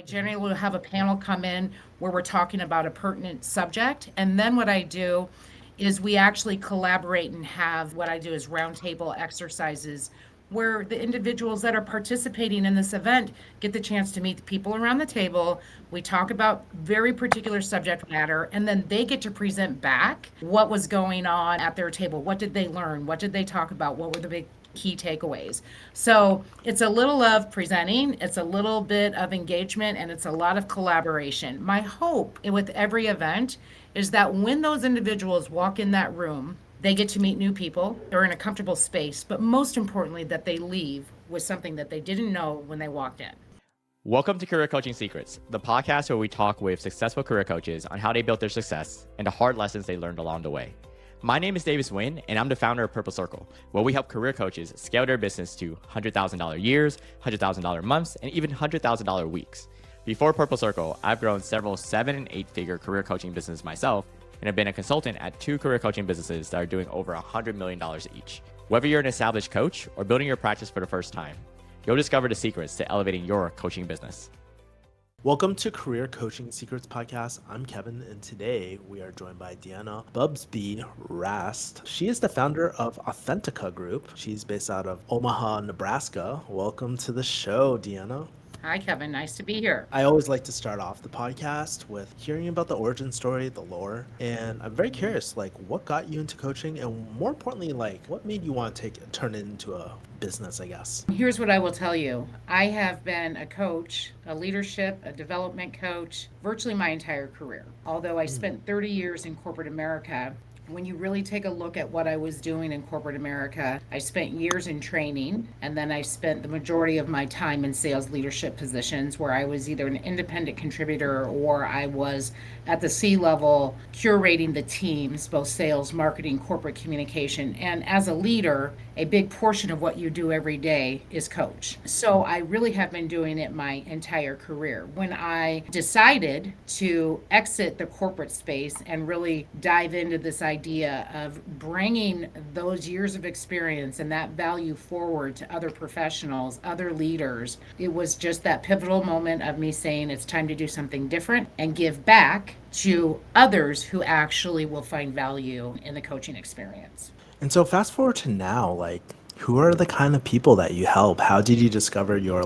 generally will have a panel come in where we're talking about a pertinent subject. And then what I do is we actually collaborate and have what I do is roundtable exercises where the individuals that are participating in this event get the chance to meet the people around the table. We talk about very particular subject matter, and then they get to present back what was going on at their table. What did they learn? What did they talk about? What were the big key takeaways? So it's a little of presenting, it's a little bit of engagement, and it's a lot of collaboration. My hope with every event is that when those individuals walk in that room, they get to meet new people, they're in a comfortable space, but most importantly, that they leave with something that they didn't know when they walked in. Welcome to Career Coaching Secrets, the podcast where we talk with successful career coaches on how they built their success and the hard lessons they learned along the way. My name is Davis Nguyen, and I'm the founder of Purple Circle, where we help career coaches scale their business to $100,000 years, $100,000 months, and even $100,000 weeks. Before Purple Circle, I've grown several 7- and 8-figure career coaching businesses myself, and have been a consultant at 2 career coaching businesses that are doing over $100 million each. Whether you're an established coach or building your practice for the first time, you'll discover the secrets to elevating your coaching business. Welcome to Career Coaching Secrets Podcast. I'm Kevin, and today we are joined by DeAnna Busby Rast. She is the founder of Authentica Group. She's based out of Omaha, Nebraska. Welcome to the show, DeAnna. Hi, Kevin. Nice to be here. I always like to start off the podcast with hearing about the origin story, the lore, and I'm very curious, what got you into coaching, and more importantly, what made you want to turn it into a business, I guess? Here's what I will tell you. I have been a coach, a leadership, a development coach, virtually my entire career. Although I spent 30 years in corporate America, when you really take a look at what I was doing in corporate America, I spent years in training, and then I spent the majority of my time in sales leadership positions where I was either an independent contributor or I was at the C-level curating the teams, both sales, marketing, corporate communication. And as a leader, a big portion of what you do every day is coach. So I really have been doing it my entire career. When I decided to exit the corporate space and really dive into this idea of bringing those years of experience and that value forward to other professionals, other leaders, it was just that pivotal moment of me saying it's time to do something different and give back to others who actually will find value in the coaching experience. And so fast forward to now, who are the kind of people that you help? How did you discover your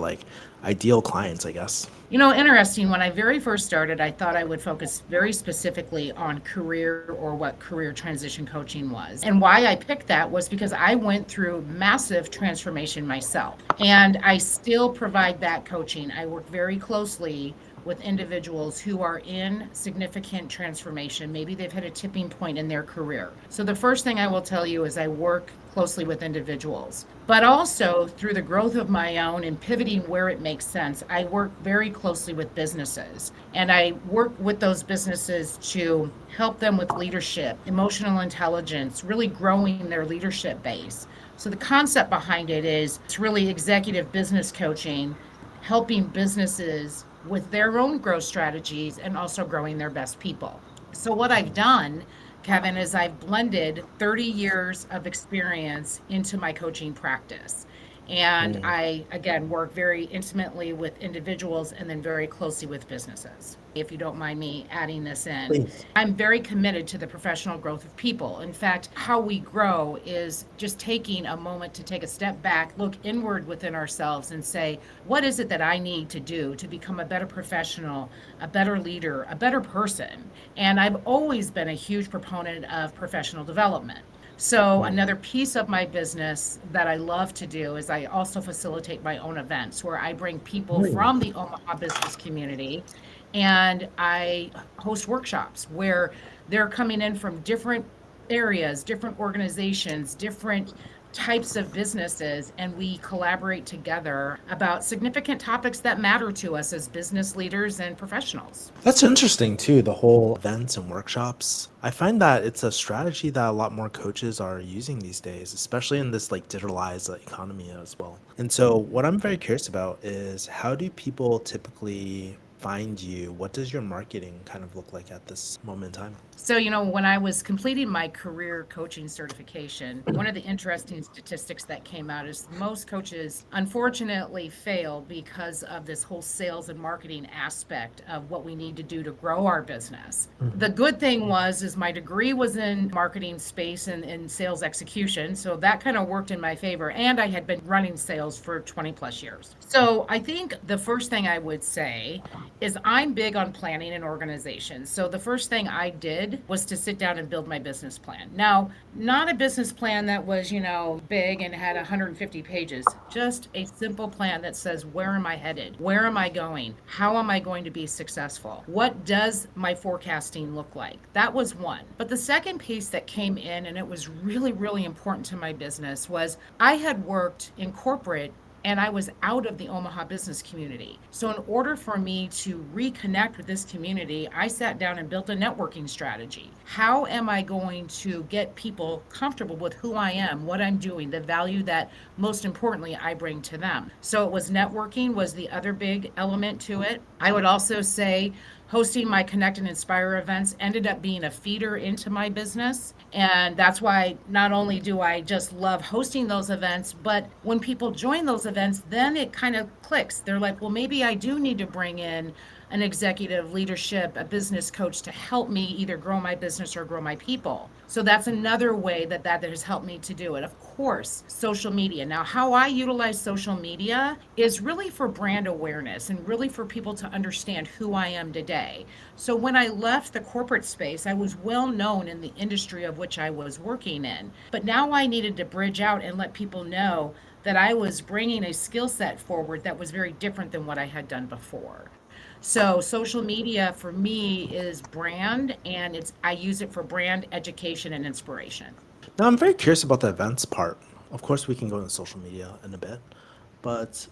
ideal clients, I guess? Interesting. When I very first started, I thought I would focus very specifically on career or what career transition coaching was. And why I picked that was because I went through massive transformation myself. And I still provide that coaching. I work very closely with individuals who are in significant transformation. Maybe they've hit a tipping point in their career. So the first thing I will tell you is I work closely with individuals, but also through the growth of my own and pivoting where it makes sense. I work very closely with businesses, and I work with those businesses to help them with leadership, emotional intelligence, really growing their leadership base. So the concept behind it is it's really executive business coaching, helping businesses with their own growth strategies and also growing their best people. So what I've done, Kevin, is I've blended 30 years of experience into my coaching practice. And I, again, work very intimately with individuals and then very closely with businesses. If you don't mind me adding this in, Please. I'm very committed to the professional growth of people. In fact, how we grow is just taking a moment to take a step back, look inward within ourselves and say, what is it that I need to do to become a better professional, a better leader, a better person? And I've always been a huge proponent of professional development. So another piece of my business that I love to do is I also facilitate my own events where I bring people from the Omaha business community and I host workshops where they're coming in from different areas, different organizations, different types of businesses, and we collaborate together about significant topics that matter to us as business leaders and professionals. That's interesting too, the whole events and workshops. I find that it's a strategy that a lot more coaches are using these days, especially in this digitalized economy as well. And so what I'm very curious about is how do people typically find you, what does your marketing kind of look like at this moment in time? So, when I was completing my career coaching certification, one of the interesting statistics that came out is most coaches unfortunately fail because of this whole sales and marketing aspect of what we need to do to grow our business. The good thing is my degree was in marketing space and in sales execution. So that kind of worked in my favor. And I had been running sales for 20 plus years. So I think the first thing I would say is I'm big on planning and organization. So the first thing I did was to sit down and build my business plan. Now, not a business plan that was, big and had 150 pages, just a simple plan that says, where am I headed? Where am I going? How am I going to be successful? What does my forecasting look like? That was one. But the second piece that came in, and it was really, really important to my business, was I had worked in corporate and I was out of the Omaha business community. So in order for me to reconnect with this community, I sat down and built a networking strategy. How am I going to get people comfortable with who I am, what I'm doing, the value that most importantly I bring to them? So it was networking was the other big element to it. I would also say hosting my Connect and Inspire events ended up being a feeder into my business. And that's why not only do I just love hosting those events, but when people join those events, then it kind of clicks. They're like, well, maybe I do need to bring in an executive leadership, a business coach to help me either grow my business or grow my people. So that's another way that has helped me to do it. Of course, social media. Now, how I utilize social media is really for brand awareness and really for people to understand who I am today. So when I left the corporate space, I was well known in the industry of which I was working in. But now I needed to bridge out and let people know that I was bringing a skill set forward that was very different than what I had done before. So social media for me is brand, and I use it for brand education and inspiration. Now, I'm very curious about the events part. Of course, we can go into social media in a bit, but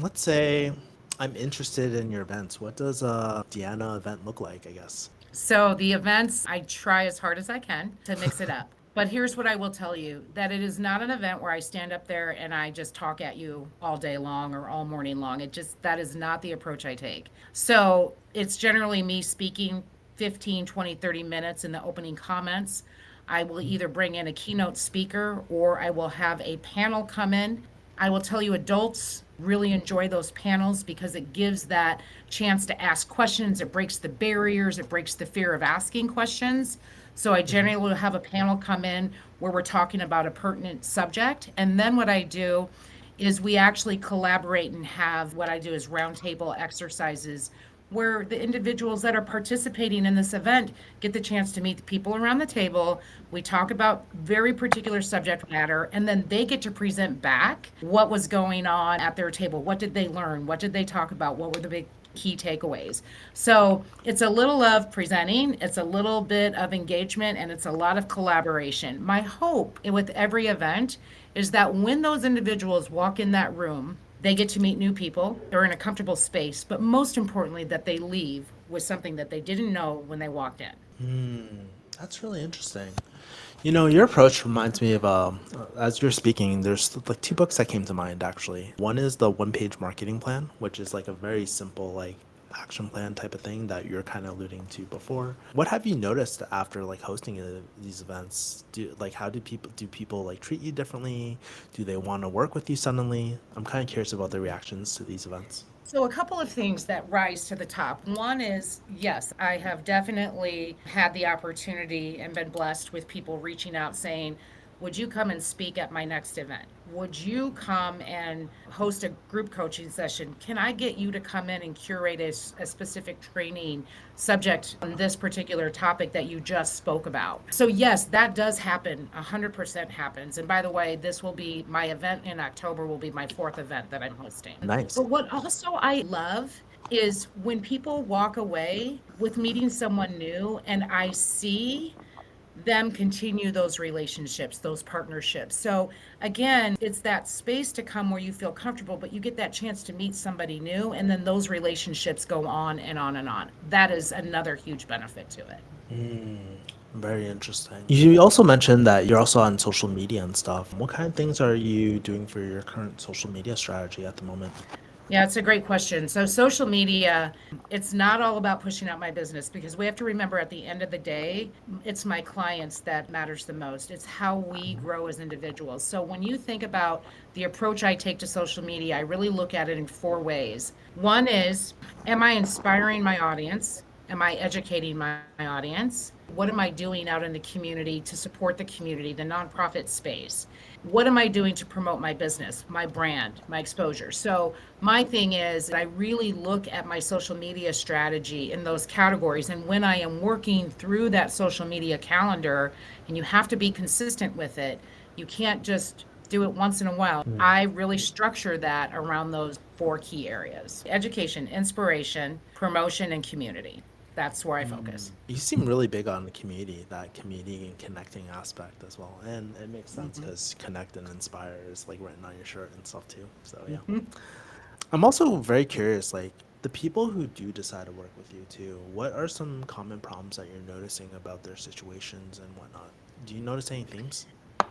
let's say I'm interested in your events. What does a DeAnna event look like, I guess? So the events, I try as hard as I can to mix it up. But here's what I will tell you, that it is not an event where I stand up there and I just talk at you all day long or all morning long. That is not the approach I take. So it's generally me speaking 15, 20, 30 minutes in the opening comments. I will either bring in a keynote speaker or I will have a panel come in. I will tell you, adults really enjoy those panels because it gives that chance to ask questions. It breaks the barriers. It breaks the fear of asking questions. So I generally will have a panel come in where we're talking about a pertinent subject. And then what I do is we actually collaborate and have what I do is roundtable exercises where the individuals that are participating in this event get the chance to meet the people around the table. We talk about very particular subject matter, and then they get to present back what was going on at their table. What did they learn? What did they talk about? What were the big key takeaways? So it's a little of presenting, it's a little bit of engagement, and it's a lot of collaboration. My hope with every event is that when those individuals walk in that room, they get to meet new people, they're in a comfortable space, but most importantly, that they leave with something that they didn't know when they walked in. That's really interesting. Your approach reminds me of, as you're speaking, there's like two books that came to mind actually. One is the one-page marketing plan, which is like a very simple like action plan type of thing that you're kind of alluding to before. What have you noticed after like hosting these events? How do people like treat you differently? Do they want to work with you suddenly? I'm kind of curious about the reactions to these events. So, a couple of things that rise to the top. One is, yes, I have definitely had the opportunity and been blessed with people reaching out saying, would you come and speak at my next event? Would you come and host a group coaching session? Can I get you to come in and curate a specific training subject on this particular topic that you just spoke about? So yes, that does happen. 100% happens. And by the way, this will be my event in October, will be my 4th event that I'm hosting. Nice. But what also I love is when people walk away with meeting someone new and I see them continue those relationships, those partnerships. So again, it's that space to come where you feel comfortable, but you get that chance to meet somebody new, and then those relationships go on and on and on. That is another huge benefit to it. Very interesting. You also mentioned that you're also on social media and stuff. What kind of things are you doing for your current social media strategy at the moment? Yeah, it's a great question. So, social media, it's not all about pushing out my business because we have to remember at the end of the day, it's my clients that matters the most. It's how we grow as individuals. So, when you think about the approach I take to social media, I really look at it in four ways. One is, am I inspiring my audience? Am I educating my audience? What am I doing out in the community to support the community, the nonprofit space? What am I doing to promote my business, my brand, my exposure? So, my thing is, I really look at my social media strategy in those categories. And when I am working through that social media calendar, and you have to be consistent with it, you can't just do it once in a while. I really structure that around those four key areas: education, inspiration, promotion, and community. That's where I focus. You seem really big on the community, that community and connecting aspect as well. And it makes sense Mhm. because connect and inspire is like written on your shirt and stuff too. So yeah. I'm also very curious, like the people who do decide to work with you too, what are some common problems that you're noticing about their situations and whatnot? Do you notice any themes?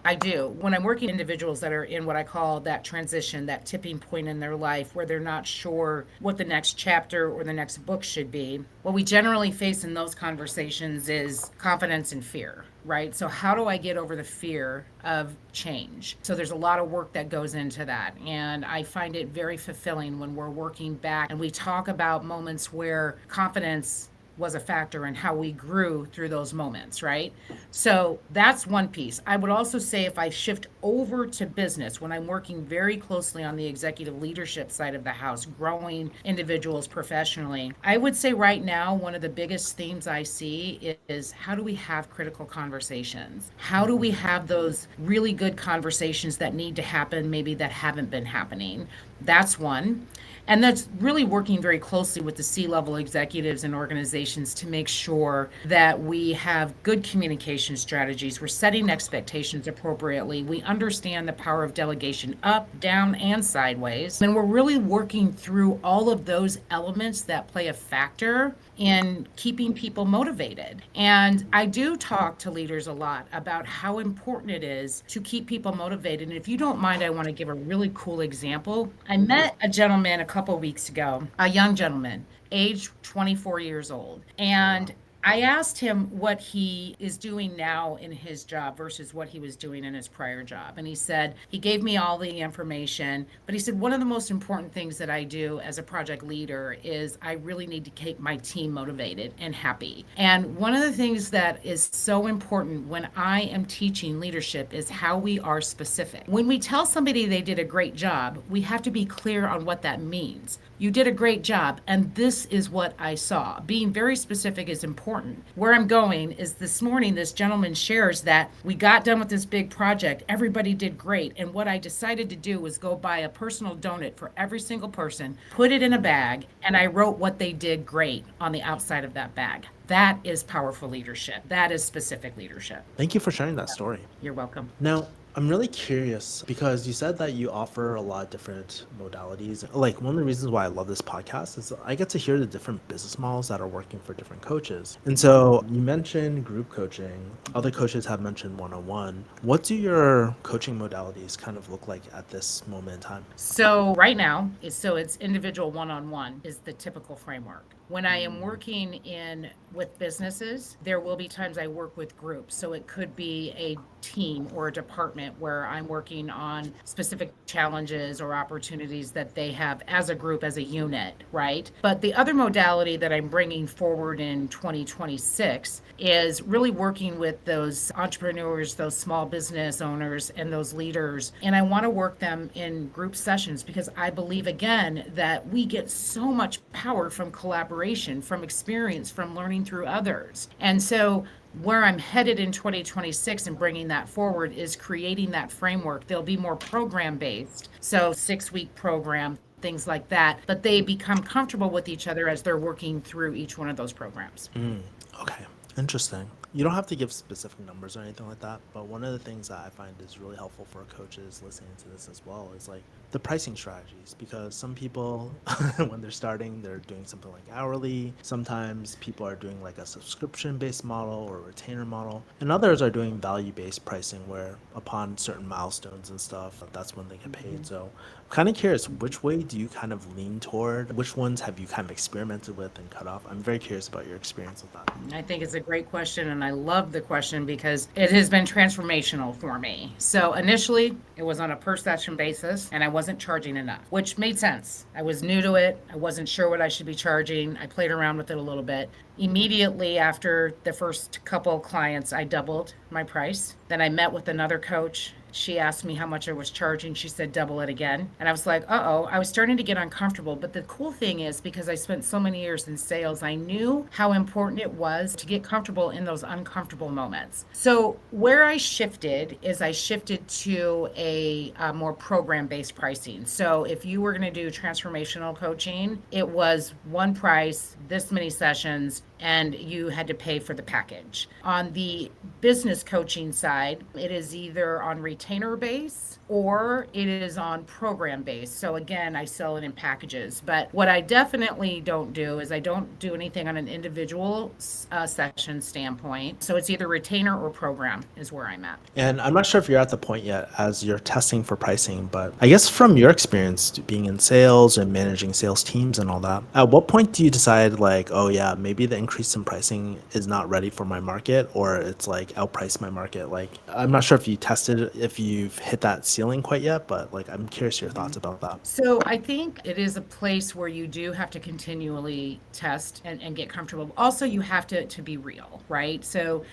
I do. When I'm working individuals that are in what I call that transition, that tipping point in their life where they're not sure what the next chapter or the next book should be, what we generally face in those conversations is confidence and fear, right? So, how do I get over the fear of change? So, there's a lot of work that goes into that. And I find it very fulfilling when we're working back and we talk about moments where confidence was a factor in how we grew through those moments, right? So that's one piece. I would also say if I shift over to business, when I'm working very closely on the executive leadership side of the house, growing individuals professionally, I would say right now, one of the biggest themes I see is how do we have critical conversations? How do we have those really good conversations that need to happen, maybe that haven't been happening? That's one. And that's really working very closely with the C-level executives and organizations to make sure that we have good communication strategies. We're setting expectations appropriately. We understand the power of delegation up, down, and sideways. And we're really working through all of those elements that play a factor in keeping people motivated. And I do talk to leaders a lot about how important it is to keep people motivated. And if you don't mind, I want to give a really cool example. I met a gentleman a couple weeks ago, a young gentleman, age 24 years old. Oh, wow. And I asked him what he is doing now in his job versus what he was doing in his prior job. And he said, he gave me all the information, but he said, one of the most important things that I do as a project leader is I really need to keep my team motivated and happy. And one of the things that is so important when I am teaching leadership is how we are specific. When we tell somebody they did a great job, we have to be clear on what that means. You did a great job, and this is what I saw. Being very specific is important. Where I'm going is this morning, this gentleman shares that we got done with this big project. Everybody did great. And what I decided to do was go buy a personal donut for every single person, put it in a bag, and I wrote what they did great on the outside of that bag. That is powerful leadership. That is specific leadership. Thank you for sharing that story. You're welcome. Now, I'm really curious because you said that you offer a lot of different modalities. Like, one of the reasons why I love this podcast is I get to hear the different business models that are working for different coaches. And so you mentioned group coaching, other coaches have mentioned one-on-one. What do your coaching modalities kind of look like at this moment in time? So right now, it's individual one-on-one is the typical framework. When I am working in with businesses, there will be times I work with groups. So it could be a team or a department where I'm working on specific challenges or opportunities that they have as a group, as a unit, right? But the other modality that I'm bringing forward in 2026 is really working with those entrepreneurs, those small business owners, and those leaders. And I want to work them in group sessions because I believe, again, that we get so much power from collaboration, from experience, from learning through others. And so where I'm headed in 2026 and bringing that forward is creating that framework. They'll be more program based. So 6-week program, things like that, but they become comfortable with each other as they're working through each one of those programs. Okay, interesting. You don't have to give specific numbers or anything like that, but one of the things that I find is really helpful for coaches listening to this as well is like the pricing strategies, because some people, when they're starting, they're doing something like hourly. Sometimes people are doing like a subscription-based model or a retainer model, and others are doing value-based pricing where upon certain milestones and stuff, that's when they get paid. So Kind of curious, which way do you kind of lean toward? Which ones have you kind of experimented with and cut off? I'm very curious about your experience with that. I think it's a great question, and I love the question because it has been transformational for me. So initially, it was on a per session basis, and I wasn't charging enough, which made sense. I was new to it. I wasn't sure what I should be charging. I played around with it a little bit. Immediately after the first couple clients, I doubled my price. Then I met with another coach. She asked me how much I was charging. She said, double it again. And I was like, uh-oh, I was starting to get uncomfortable. But the cool thing is, because I spent so many years in sales, I knew how important it was to get comfortable in those uncomfortable moments. So where I shifted is I shifted to a more program-based pricing. So if you were going to do transformational coaching, it was one price, this many sessions, and you had to pay for the package. On the business coaching side, it is either on retainer base or it is on program base. So again, I sell it in packages. But what I definitely don't do is I don't do anything on an individual session standpoint. So it's either retainer or program is where I'm at. And I'm not sure if you're at the point yet as you're testing for pricing, but I guess from your experience being in sales and managing sales teams and all that, at what point do you decide like, oh yeah, maybe the increase in pricing is not ready for my market, or it's like outpriced my market? Like, I'm not sure if you tested, if you've hit that ceiling quite yet, but like, I'm curious your thoughts about that. So I think it is a place where you do have to continually test and get comfortable. Also, you have to be real, right? So,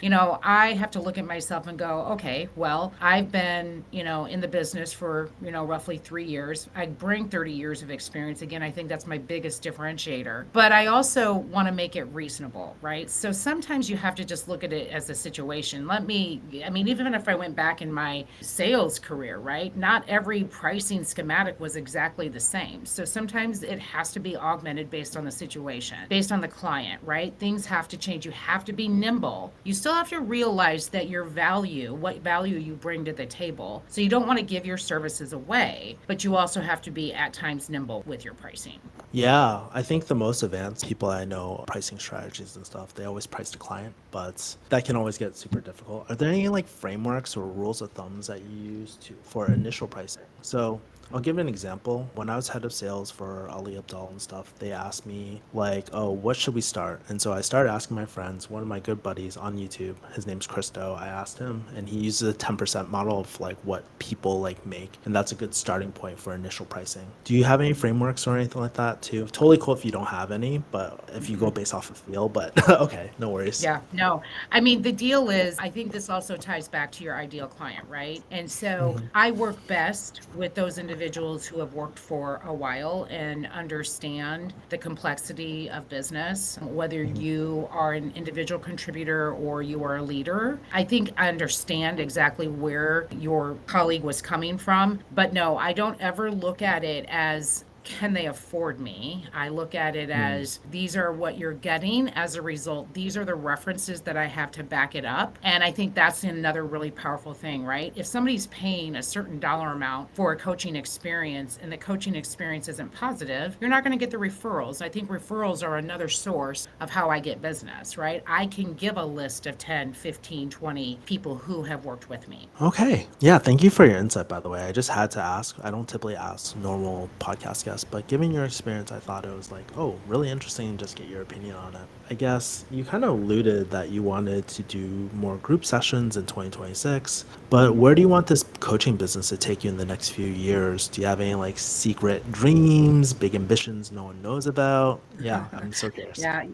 I have to look at myself and go, okay, well, I've been, in the business for, roughly 3 years. I bring 30 years of experience. Again, I think that's my biggest differentiator. But I also want to make it reasonable, right? So sometimes you have to just look at it as a situation. Even if I went back in my sales career, right? Not every pricing schematic was exactly the same. So sometimes it has to be augmented based on the situation, based on the client, right? Things have to change. You have to be nimble. You still have to realize that your value, what value you bring to the table. So you don't want to give your services away, but you also have to be at times nimble with your pricing. Yeah, I think the most advanced people I know, pricing strategies and stuff, they always price the client, but that can always get super difficult. Are there any like frameworks or rules of thumbs that you use for initial pricing? So I'll give an example. When I was head of sales for Ali Abdal and stuff, they asked me like, oh, what should we start? And so I started asking my friends, one of my good buddies on YouTube, his name's Christo. I asked him and he uses a 10% model of like what people like make. And that's a good starting point for initial pricing. Do you have any frameworks or anything like that too? Totally cool if you don't have any, but if you go based off of feel, but okay, no worries. Yeah, no. I mean, the deal is, I think this also ties back to your ideal client, right? And so I work best with those individuals who have worked for a while and understand the complexity of business, whether you are an individual contributor or you are a leader. I think I understand exactly where your colleague was coming from, but no, I don't ever look at it as, can they afford me? I look at it as, these are what you're getting as a result. These are the references that I have to back it up. And I think that's another really powerful thing, right? If somebody's paying a certain dollar amount for a coaching experience and the coaching experience isn't positive, you're not going to get the referrals. I think referrals are another source of how I get business, right? I can give a list of 10, 15, 20 people who have worked with me. Okay. Yeah. Thank you for your insight, by the way. I just had to ask. I don't typically ask normal podcast guests, but given your experience, I thought it was like, oh, really interesting and just get your opinion on it. I guess you kind of alluded that you wanted to do more group sessions in 2026, but where do you want this coaching business to take you in the next few years? Do you have any like secret dreams, big ambitions no one knows about? Yeah, I'm so curious. Yeah.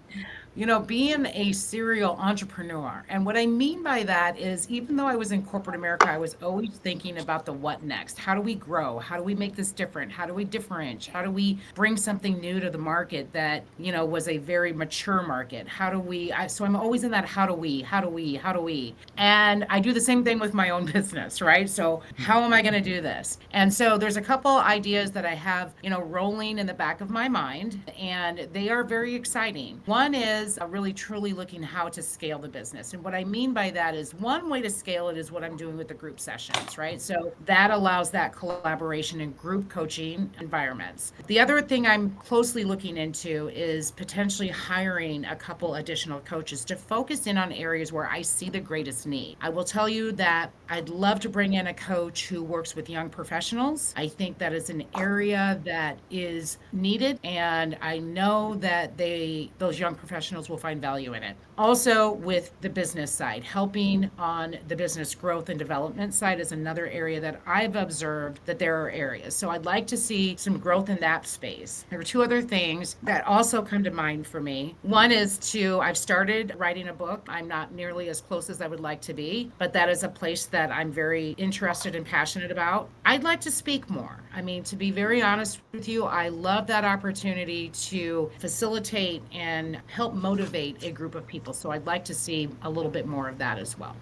Being a serial entrepreneur. And what I mean by that is, even though I was in corporate America, I was always thinking about the what next. How do we grow? How do we make this different? How do we differentiate? How do we bring something new to the market that, was a very mature market? So I'm always in that how do we? And I do the same thing with my own business, right? So how am I going to do this? And so there's a couple ideas that I have, rolling in the back of my mind, and they are very exciting. One is, was really truly looking how to scale the business. And what I mean by that is one way to scale it is what I'm doing with the group sessions, right? So that allows that collaboration in group coaching environments. The other thing I'm closely looking into is potentially hiring a couple additional coaches to focus in on areas where I see the greatest need. I will tell you that I'd love to bring in a coach who works with young professionals. I think that is an area that is needed, and I know that those young professionals will find value in it. Also, with the business side, helping on the business growth and development side is another area that I've observed that there are areas. So I'd like to see some growth in that space. There are two other things that also come to mind for me. One is I've started writing a book. I'm not nearly as close as I would like to be, but that is a place that I'm very interested and passionate about. I'd like to speak more. I mean, to be very honest with you, I love that opportunity to facilitate and help motivate a group of people. So I'd like to see a little bit more of that as well.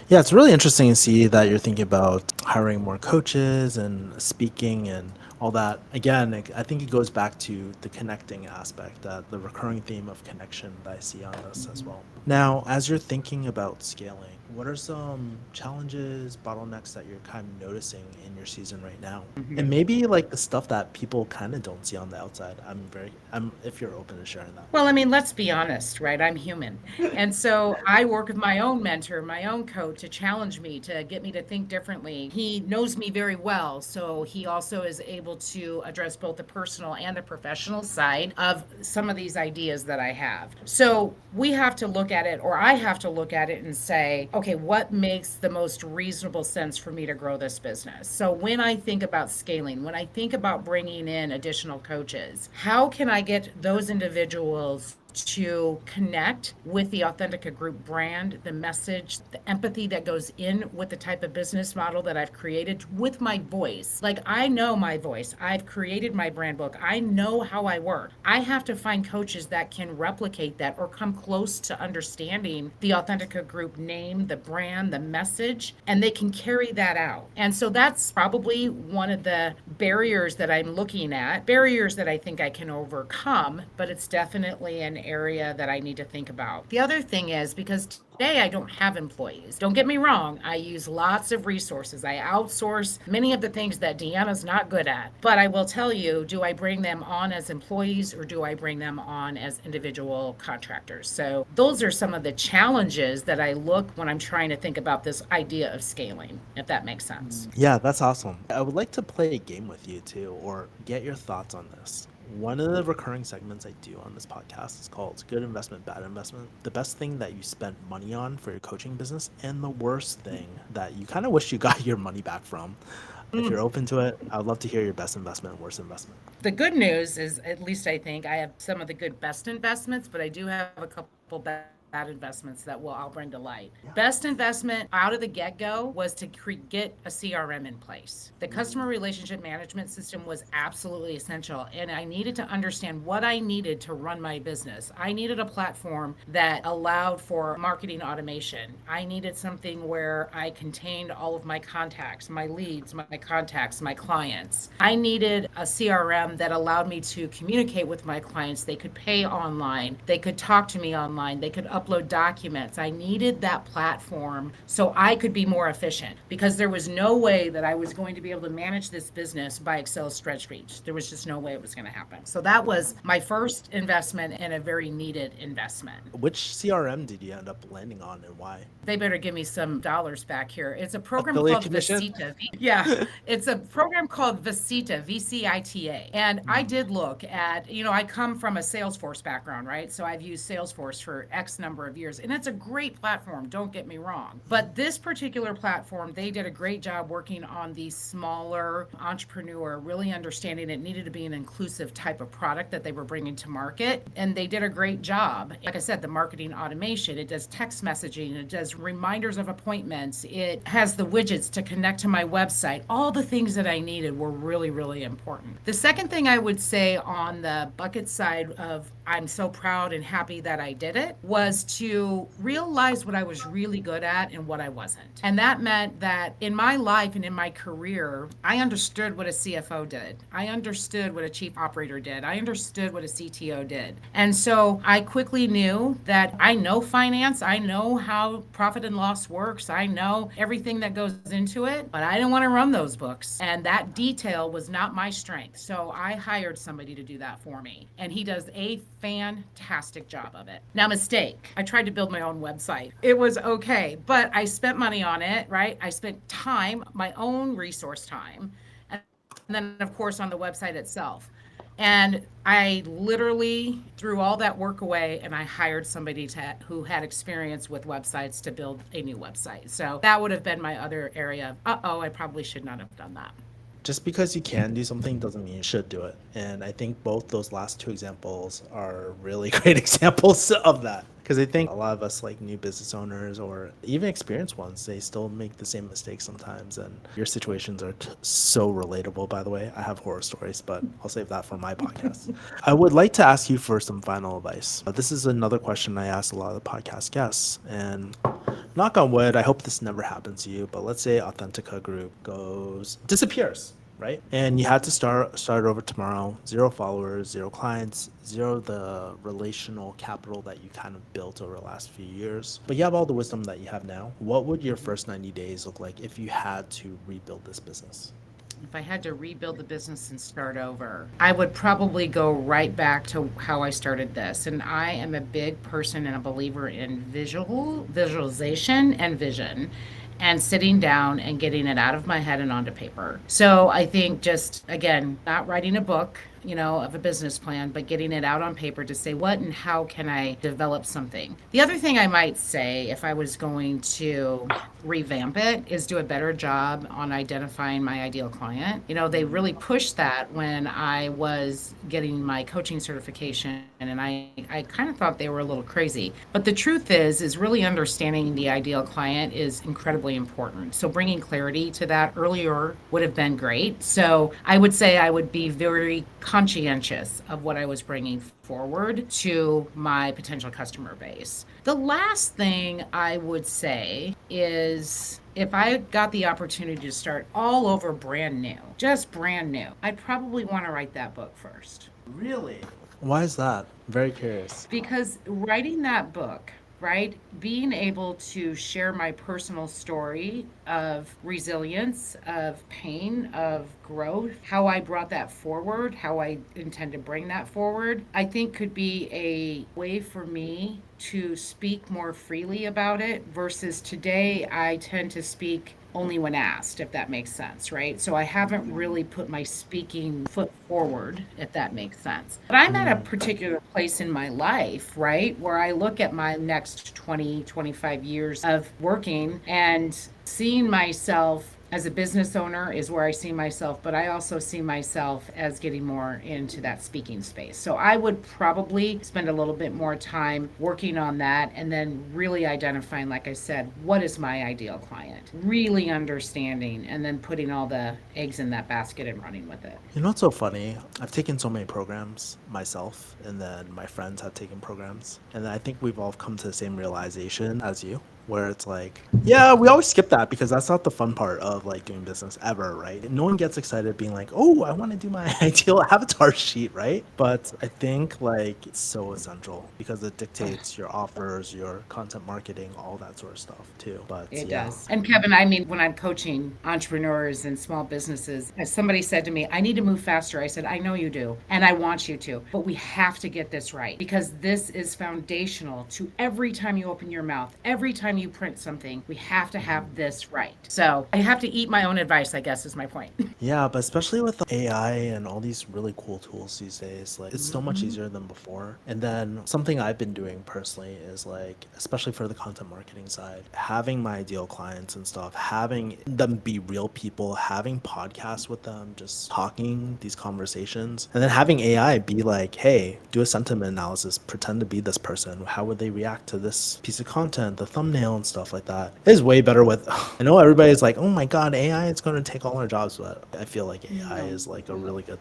Yeah, it's really interesting to see that you're thinking about hiring more coaches and speaking and all that. Again, I think it goes back to the connecting aspect, that the recurring theme of connection that I see on this as well. Now, as you're thinking about scaling, what are some challenges, bottlenecks that you're kind of noticing in your season right now? And maybe like the stuff that people kind of don't see on the outside. If you're open to sharing that. Well, I mean, let's be honest, right? I'm human. And so I work with my own mentor, my own coach to challenge me, to get me to think differently. He knows me very well. So he also is able to address both the personal and the professional side of some of these ideas that I have. So we have to look at it, or I have to look at it and say, okay, what makes the most reasonable sense for me to grow this business? So when I think about scaling, when I think about bringing in additional coaches, how can I get those individuals to connect with the Authentica Group brand, the message, the empathy that goes in with the type of business model that I've created with my voice. Like, I know my voice. I've created my brand book. I know how I work. I have to find coaches that can replicate that or come close to understanding the Authentica Group name, the brand, the message, and they can carry that out. And so that's probably one of the barriers that I'm looking at, barriers that I think I can overcome, but it's definitely an area that I need to think about. The other thing is, because today I don't have employees. Don't get me wrong, I use lots of resources. I outsource many of the things that DeAnna's not good at. But I will tell you, do I bring them on as employees or do I bring them on as individual contractors? So those are some of the challenges that I look when I'm trying to think about this idea of scaling, if that makes sense. Yeah, that's awesome. I would like to play a game with you too, or get your thoughts on this. One of the recurring segments I do on this podcast is called Good Investment, Bad Investment. The best thing that you spent money on for your coaching business and the worst thing that you kind of wish you got your money back from. If you're open to it, I would love to hear your best investment and worst investment. The good news is, at least I think, I have some of the good best investments, but I do have a couple bad investments that I'll bring to light. Yeah. Best investment out of the get-go was to get a CRM in place. The customer relationship management system was absolutely essential, and I needed to understand what I needed to run my business. I needed a platform that allowed for marketing automation. I needed something where I contained all of my contacts, my leads, my contacts, my clients. I needed a CRM that allowed me to communicate with my clients. They could pay online. They could talk to me online. They could upload documents. I needed that platform so I could be more efficient, because there was no way that I was going to be able to manage this business by Excel spreadsheets. There was just no way it was going to happen. So that was my first investment and a very needed investment. Which CRM did you end up landing on and why? They better give me some dollars back here. It's a program Affiliate called commission? Visita. Yeah, it's a program called Visita, VCITA. And I did look at, I come from a Salesforce background, right? So I've used Salesforce for X number of years, and it's a great platform, don't get me wrong. But this particular platform, they did a great job working on the smaller entrepreneur, really understanding it needed to be an inclusive type of product that they were bringing to market. And they did a great job. Like I said, the marketing automation, it does text messaging, it does reminders of appointments, it has the widgets to connect to my website. All the things that I needed were really, really important. The second thing I would say on the bucket side of I'm so proud and happy that I did it was was to realize what I was really good at and what I wasn't. And that meant that in my life and in my career, I understood what a CFO did. I understood what a chief operator did. I understood what a CTO did. And so I quickly knew that I know finance. I know how profit and loss works. I know everything that goes into it, but I didn't want to run those books. And that detail was not my strength. So I hired somebody to do that for me. And he does a fantastic job of it. Now, mistake. I tried to build my own website. It was okay, but I spent money on it, right? I spent time, my own resource time, and then, of course, on the website itself. And I literally threw all that work away and I hired somebody who had experience with websites to build a new website. So that would have been my other area of, I probably should not have done that. Just because you can do something doesn't mean you should do it. And I think both those last two examples are really great examples of that. Because I think a lot of us, like new business owners or even experienced ones, they still make the same mistakes sometimes. And your situations are so relatable, by the way. I have horror stories, but I'll save that for my podcast. I would like to ask you for some final advice. This is another question I ask a lot of the podcast guests. And knock on wood, I hope this never happens to you, but let's say Authentica Group disappears, right? And you had to start over tomorrow, 0 followers, 0 clients, 0 the relational capital that you kind of built over the last few years. But you have all the wisdom that you have now. What would your first 90 days look like if you had to rebuild this business? If I had to rebuild the business and start over, I would probably go right back to how I started this. And I am a big person and a believer in visualization and vision, and sitting down and getting it out of my head and onto paper. So I think just, again, not writing a book, of a business plan, but getting it out on paper to say what and how can I develop something. The other thing I might say, if I was going to revamp it, is do a better job on identifying my ideal client. They really pushed that when I was getting my coaching certification, and I kind of thought they were a little crazy. But the truth is really understanding the ideal client is incredibly important. So bringing clarity to that earlier would have been great. So I would say I would be very conscientious of what I was bringing forward to my potential customer base. The last thing I would say is, if I got the opportunity to start all over brand new, I'd probably want to write that book first. Really? Why is that? Very curious. Because writing that book, right? Being able to share my personal story of resilience, of pain, of growth, how I brought that forward, how I intend to bring that forward, I think could be a way for me to speak more freely about it versus today I tend to speak only when asked, if that makes sense, right? So I haven't really put my speaking foot forward, if that makes sense. But I'm at a particular place in my life, right, where I look at my next 20, 25 years of working and seeing myself as a business owner is where I see myself, but I also see myself as getting more into that speaking space. So I would probably spend a little bit more time working on that and then really identifying, like I said, what is my ideal client? Really understanding and then putting all the eggs in that basket and running with it. What's so funny? I've taken so many programs myself, and then my friends have taken programs. And I think we've all come to the same realization as you, where it's like, yeah, we always skip that because that's not the fun part of like doing business ever, right? No one gets excited being like, oh, I want to do my ideal avatar sheet, right? But I think like it's so essential because it dictates your offers, your content marketing, all that sort of stuff too. But It yeah. does. And Kevin, when I'm coaching entrepreneurs and small businesses, as somebody said to me, I need to move faster. I said, I know you do. And I want you to, but we have to get this right because this is foundational to every time you open your mouth, every time you print something, we have to have this right. So I have to eat my own advice, I guess is my point. Yeah, but especially with the AI and all these really cool tools these days, like it's so much easier than before. And then something I've been doing personally is like, especially for the content marketing side, having my ideal clients and stuff, having them be real people, having podcasts with them, just talking these conversations, and then having AI be like, hey, do a sentiment analysis, pretend to be this person. How would they react to this piece of content, the thumbnail and stuff like that? It is way better with, I know everybody's like, oh my God, AI is going to take all our jobs, but I feel like AI is like a really good,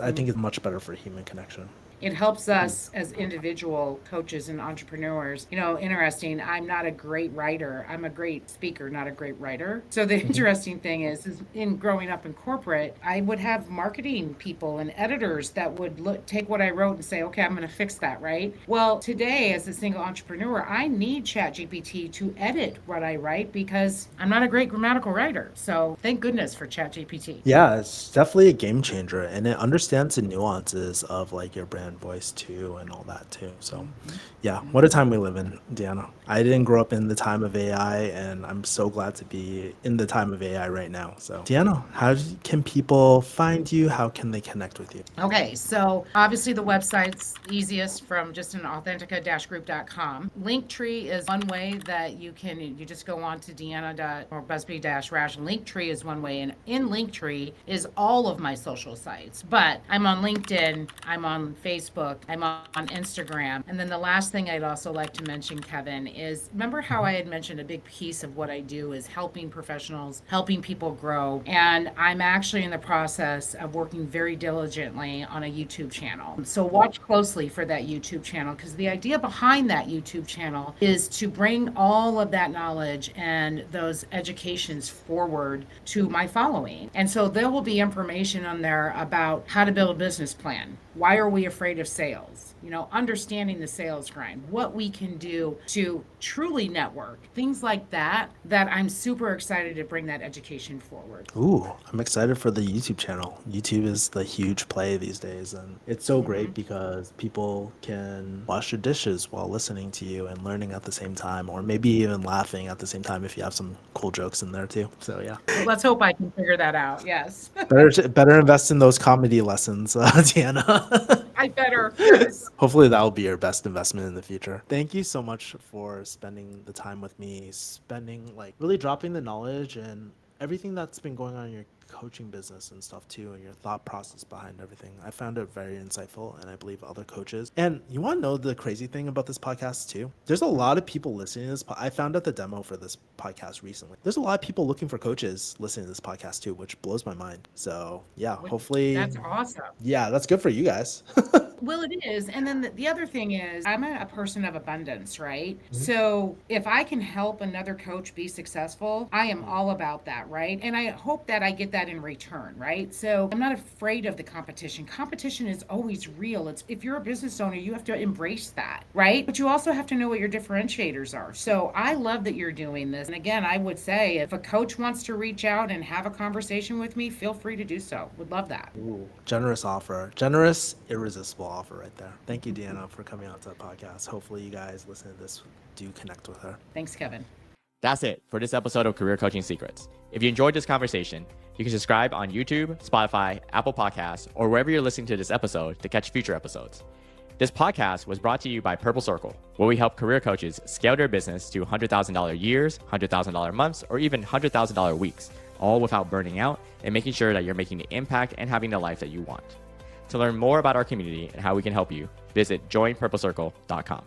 I think it's much better for human connection. it helps us as individual coaches and entrepreneurs. Interesting. I'm not a great writer. I'm a great speaker, not a great writer. So the interesting thing is in growing up in corporate, I would have marketing people and editors that would take what I wrote and say, okay, I'm going to fix that, right? Well, today as a single entrepreneur, I need ChatGPT to edit what I write because I'm not a great grammatical writer. So thank goodness for ChatGPT. Yeah, it's definitely a game changer, and it understands the nuances of like your brand voice too and all that too. So yeah, what a time we live in, DeAnna. I didn't grow up in the time of AI, and I'm so glad to be in the time of AI right now. So DeAnna, how can people find you? How can they connect with you? Okay, so obviously the website's easiest from just an authentica-group.com. Linktree is one way that you just go on to DeAnna or Busby-Rast. Linktree is one way, and in Linktree is all of my social sites. But I'm on LinkedIn, I'm on Facebook, I'm on Instagram. And then the last thing I'd also like to mention, Kevin, is remember how I had mentioned a big piece of what I do is helping professionals, helping people grow. And I'm actually in the process of working very diligently on a YouTube channel. So watch closely for that YouTube channel, because the idea behind that YouTube channel is to bring all of that knowledge and those educations forward to my following. And so there will be information on there about how to build a business plan. Why are we afraid of sales? Understanding the sales grind, what we can do to truly network, things like that I'm super excited to bring that education forward. Ooh, I'm excited for the YouTube channel. YouTube is the huge play these days, and it's so great because people can wash their dishes while listening to you and learning at the same time, or maybe even laughing at the same time if you have some cool jokes in there too. So yeah. Well, let's hope I can figure that out. Yes. Better invest in those comedy lessons, DeAnna. I better. Yes. Hopefully that will be your best investment in the future. Thank you so much for spending the time with me, really dropping the knowledge and everything that's been going on in your coaching business and stuff too, and your thought process behind everything. I found it very insightful, and I believe other coaches. And you want to know the crazy thing about this podcast too? There's a lot of people listening to this. I found out the demo for this podcast recently. There's a lot of people looking for coaches listening to this podcast too, which blows my mind. So yeah, hopefully that's awesome. Yeah, that's good for you guys. Well, it is. And then the other thing is I'm a person of abundance, right? So if I can help another coach be successful, I am all about that, right? And I hope that I get that in return, right? So I'm not afraid of the competition. Competition is always real. If you're a business owner, you have to embrace that, right? But you also have to know what your differentiators are. So I love that you're doing this. And again, I would say if a coach wants to reach out and have a conversation with me, feel free to do so. Would love that. Ooh, generous offer. Generous, irresistible offer right there. Thank you, DeAnna, for coming out to the podcast. Hopefully you guys listening to this do connect with her. Thanks, Kevin. That's it for this episode of Career Coaching Secrets. If you enjoyed this conversation, you can subscribe on YouTube, Spotify, Apple Podcasts, or wherever you're listening to this episode to catch future episodes. This podcast was brought to you by Purple Circle, where we help career coaches scale their business to $100,000 years, $100,000 months, or even $100,000 weeks, all without burning out and making sure that you're making the impact and having the life that you want. To learn more about our community and how we can help you, visit joinpurplecircle.com.